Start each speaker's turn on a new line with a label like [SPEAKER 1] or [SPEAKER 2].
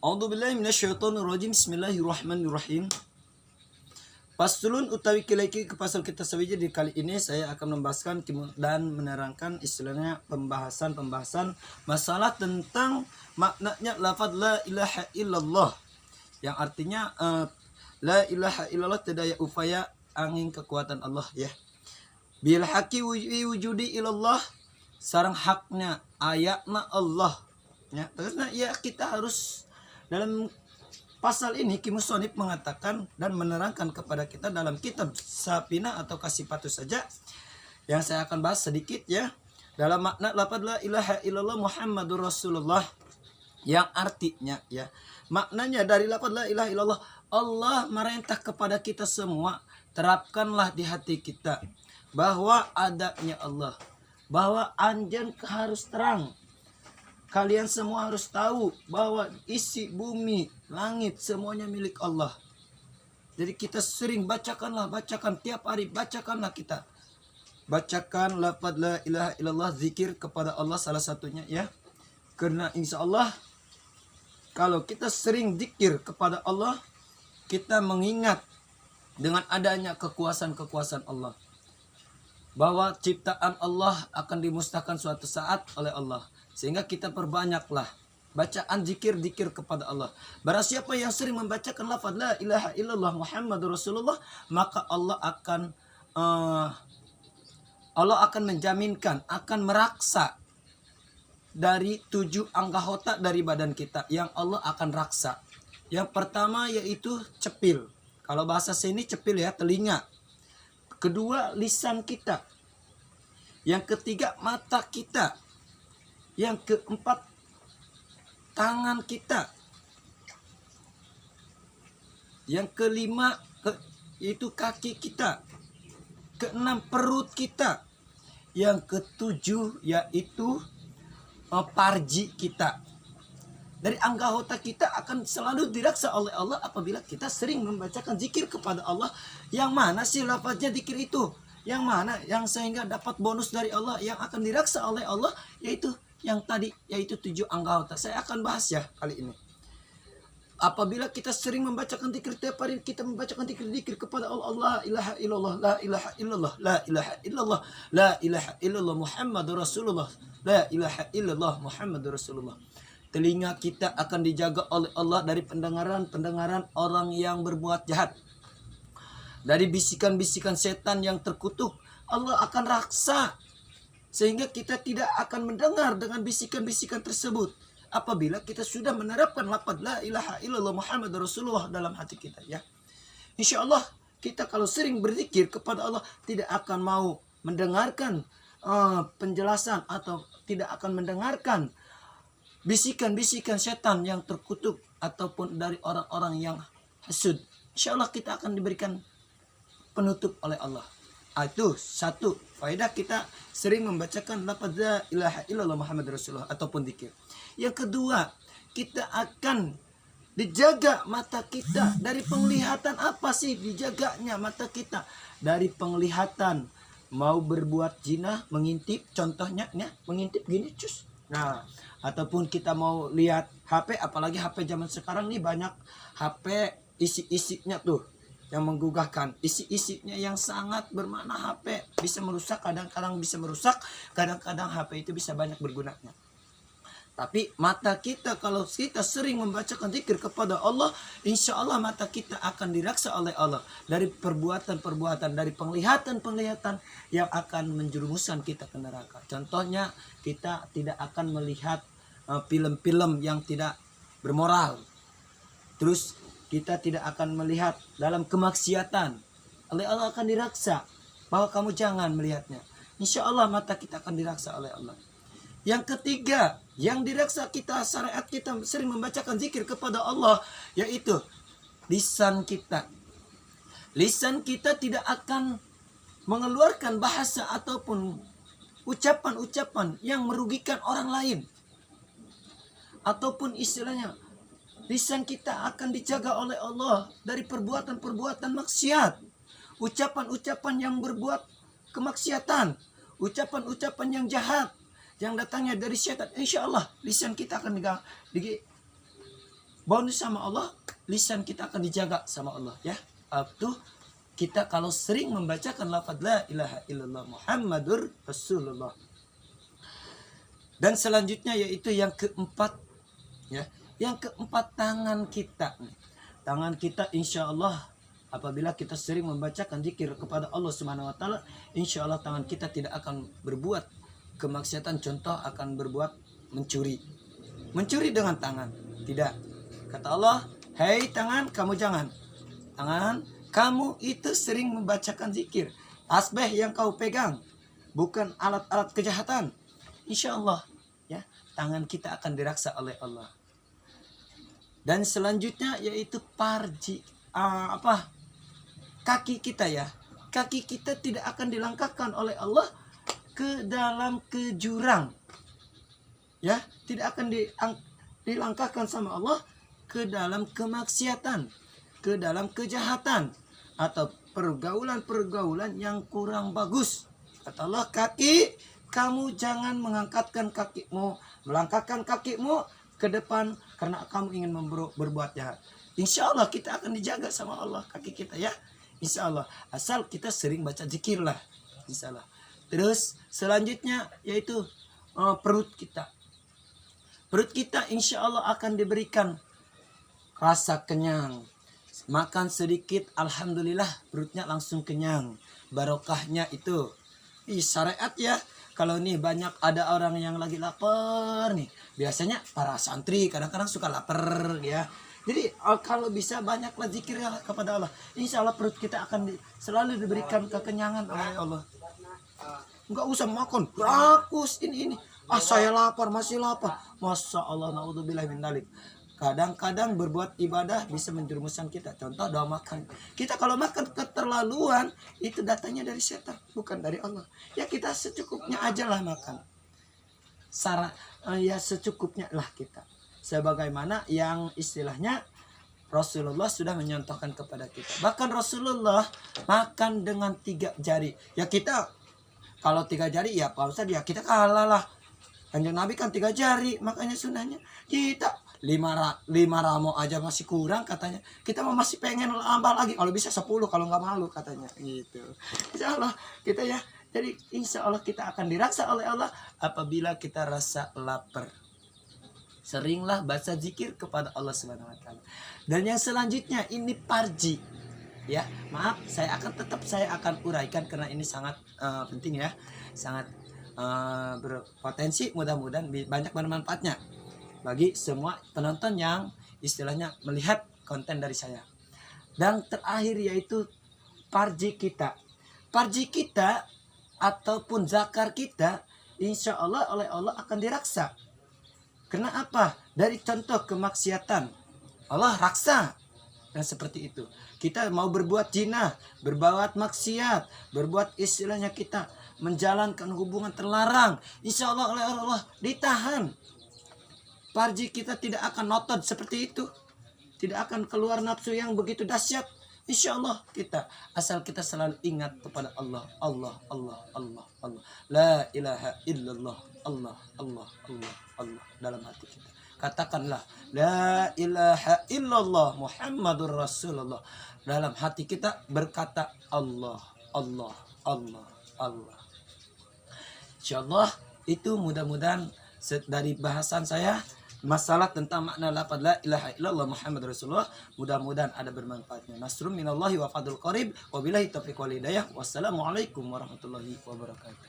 [SPEAKER 1] A'udzubillahi minasyaitonirrajim. Bismillahirrahmanirrahim. Paslun utawi kilaki ke pasal kita saja di kali ini saya akan membahaskan dan menerangkan istilahnya pembahasan masalah tentang maknanya lafaz la ilaha illallah, yang artinya la ilaha illallah tidak upaya angin kekuatan Allah ya. Bil haqi wujudi ilallah, sarang haknya ayatna Allah ya. Terusnya ya kita harus dalam pasal ini Ki Musonib mengatakan dan menerangkan kepada kita dalam kitab Sapina atau Kasipatu saja, yang saya akan bahas sedikit ya, dalam makna lafaz la ilaha illallah Muhammadur Rasulullah, yang artinya ya, maknanya dari lafaz la ilaha illallah, Allah merintah kepada kita semua, terapkanlah di hati kita bahwa adanya Allah, bahwa anjen harus terang. Kalian semua harus tahu bahwa isi bumi, langit semuanya milik Allah. Jadi kita sering bacakan tiap hari, bacakanlah kita. Bacakan lafaz la ilaha illallah, zikir kepada Allah salah satunya ya. Karena insya Allah kalau kita sering zikir kepada Allah, kita mengingat dengan adanya kekuasaan Allah, bahwa ciptaan Allah akan dimusnahkan suatu saat oleh Allah. Sehingga kita perbanyaklah bacaan zikir kepada Allah. Barang siapa yang sering membacakan lafaz la ilaha illallah Muhammadur Rasulullah, maka Allah akan menjaminkan, akan meraksa dari 7 anggota dari badan kita yang Allah akan raksa. Yang pertama yaitu cepil. Kalau bahasa sini cepil ya, telinga. Kedua lisan kita. Yang ketiga mata kita. Yang keempat tangan kita. Yang kelima yaitu kaki kita. Keenam perut kita. Yang ketujuh yaitu parji kita. Dari anggota kita akan selalu diraksa oleh Allah apabila kita sering membacakan zikir kepada Allah. Yang mana sih lafaznya zikir itu? Yang mana yang sehingga dapat bonus dari Allah, yang akan diraksa oleh Allah, yaitu yang tadi, yaitu 7 anggota. Saya akan bahas ya kali ini. Apabila kita sering membacakan zikir tiap hari, kita membacakan zikir kepada Allah, la ilaha illallah, la ilaha illallah, la ilaha illallah, la ilaha illallah Muhammadur Rasulullah, la ilaha illallah Muhammadur Rasulullah. Telinga kita akan dijaga oleh Allah dari pendengaran orang yang berbuat jahat. Dari bisikan-bisikan setan yang terkutuk, Allah akan raksa. Sehingga kita tidak akan mendengar dengan bisikan-bisikan tersebut. Apabila kita sudah menerapkan lafaz la ilaha illallah Muhammadur Rasulullah dalam hati kita ya. Insya Allah kita kalau sering berzikir kepada Allah tidak akan mau mendengarkan penjelasan atau tidak akan mendengarkan bisikan-bisikan setan yang terkutuk ataupun dari orang-orang yang hasud. Insya Allah kita akan diberikan penutup oleh Allah. Itu satu faedah kita sering membacakan lafaz la ilaha illallah Muhammadur Rasulullah ataupun zikir. Yang kedua, kita akan dijaga mata kita dari penglihatan. Apa sih dijaganya mata kita? Dari penglihatan, mau berbuat zina, mengintip, contohnya ya, mengintip gini cus. Nah, ataupun kita mau lihat HP, apalagi HP zaman sekarang nih banyak HP isi-isinya tuh yang menggugahkan, isi-isinya yang sangat bermakna. HP bisa merusak, kadang-kadang bisa merusak, kadang-kadang HP itu bisa banyak bergunanya. Tapi mata kita, kalau kita sering membacakan zikir kepada Allah, insya Allah mata kita akan diraksa oleh Allah dari perbuatan-perbuatan, dari penglihatan-penglihatan yang akan menjerumuskan kita ke neraka. Contohnya kita tidak akan melihat film-film yang tidak bermoral. Terus kita tidak akan melihat dalam kemaksiatan. Oleh Allah akan diraksa bahwa kamu jangan melihatnya. Insya Allah mata kita akan diraksa oleh Allah. Yang ketiga, yang diraksa kita, syariat kita sering membacakan zikir kepada Allah, yaitu lisan kita. Lisan kita tidak akan mengeluarkan bahasa ataupun ucapan-ucapan yang merugikan orang lain. Ataupun istilahnya, lisan kita akan dijaga oleh Allah dari perbuatan-perbuatan maksiat. Ucapan-ucapan yang berbuat kemaksiatan. Ucapan-ucapan yang jahat, yang datangnya dari setan. Insya Allah lisan kita akan bonus sama Allah, lisan kita akan dijaga sama Allah ya. Itu kita kalau sering membacakan lafaz la ilaha illallah Muhammadur Rasulullah. Dan selanjutnya yaitu yang keempat ya. Yang keempat, tangan kita. Tangan kita insya Allah apabila kita sering membacakan zikir kepada Allah Subhanahu wa taala, insya Allah tangan kita tidak akan berbuat kemaksiatan. Contoh, akan berbuat mencuri. Mencuri dengan tangan. Tidak. Kata Allah, "Hei tangan, kamu jangan. Tangan, kamu itu sering membacakan zikir. Tasbih yang kau pegang bukan alat-alat kejahatan." Insya Allah ya, tangan kita akan diraksa oleh Allah. Dan selanjutnya yaitu parji, kaki kita ya. Kaki kita tidak akan dilangkahkan oleh Allah ke dalam ke jurang. Ya, tidak akan dilangkahkan sama Allah ke dalam kemaksiatan, ke dalam kejahatan atau pergaulan-pergaulan yang kurang bagus. Kata Allah, kaki, kamu jangan melangkahkan kakimu ke depan karena kamu ingin berbuat jahat. Insya Allah kita akan dijaga sama Allah kaki kita ya. Insya Allah, asal kita sering baca zikir lah. Insya Allah. Terus selanjutnya yaitu perut kita. Perut kita insya Allah akan diberikan rasa kenyang. Makan sedikit, alhamdulillah perutnya langsung kenyang. Barokahnya itu. Syariat ya. Kalau nih banyak ada orang yang lagi lapar nih. Biasanya para santri kadang-kadang suka lapar ya. Jadi kalau bisa banyaklah zikir kepada Allah. Insya Allah perut kita akan selalu diberikan kekenyangan oleh Allah. Enggak usah makan rakus ini. Saya lapar, masih lapar. Masya Allah, naudzubillah min dzalik. Kadang-kadang berbuat ibadah bisa menjerumuskan kita. Contoh doa makan. Kita kalau makan keterlaluan, itu datanya dari setan, bukan dari Allah. Ya kita secukupnya aja lah makan. Ya secukupnya lah kita. Sebagaimana yang istilahnya Rasulullah sudah menyontohkan kepada kita. Bahkan Rasulullah makan dengan 3 jari. Ya kita kalau 3 jari ya Pak Ustaz ya kita kalah lah. Kanjeng Nabi kan 3 jari, makanya sunahnya kita 5 ramo aja masih kurang katanya. Kita masih pengen nambah lagi, kalau bisa 10 kalau nggak malu katanya gitu. Insya Allah kita ya. Jadi insya Allah kita akan diraksa oleh Allah apabila kita rasa lapar. Seringlah baca zikir kepada Allah Subhanahu wa taala. Dan yang selanjutnya ini parji. Ya, maaf saya akan uraikan karena ini sangat penting ya. Sangat berpotensi, mudah-mudahan banyak bermanfaatnya bagi semua penonton yang istilahnya melihat konten dari saya. Dan terakhir yaitu parji kita. Parji kita ataupun zakar kita insya Allah oleh Allah akan diraksa. Kenapa? Dari contoh kemaksiatan Allah raksa. Dan seperti itu kita mau berbuat zina, berbuat maksiat, berbuat istilahnya kita menjalankan hubungan terlarang, insya Allah oleh Allah ditahan. Parji kita tidak akan notot seperti itu, tidak akan keluar nafsu yang begitu dahsyat. Insya Allah kita asal kita selalu ingat kepada Allah, Allah, Allah, Allah, Allah, la ilaha illallah, Allah, Allah, Allah, Allah dalam hati kita. Katakanlah la ilaha illallah Muhammadur Rasulullah. Dalam hati kita berkata Allah, Allah, Allah, Allah. Insyaallah itu mudah-mudahan dari bahasan saya masalah tentang makna lafaz la ilaha illallah Muhammadur Rasulullah, mudah-mudahan ada bermanfaatnya. Nasrun minallahi wa fadlul qarib wa billahi taufiq wal hidayah. Wassalamualaikum warahmatullahi wabarakatuh.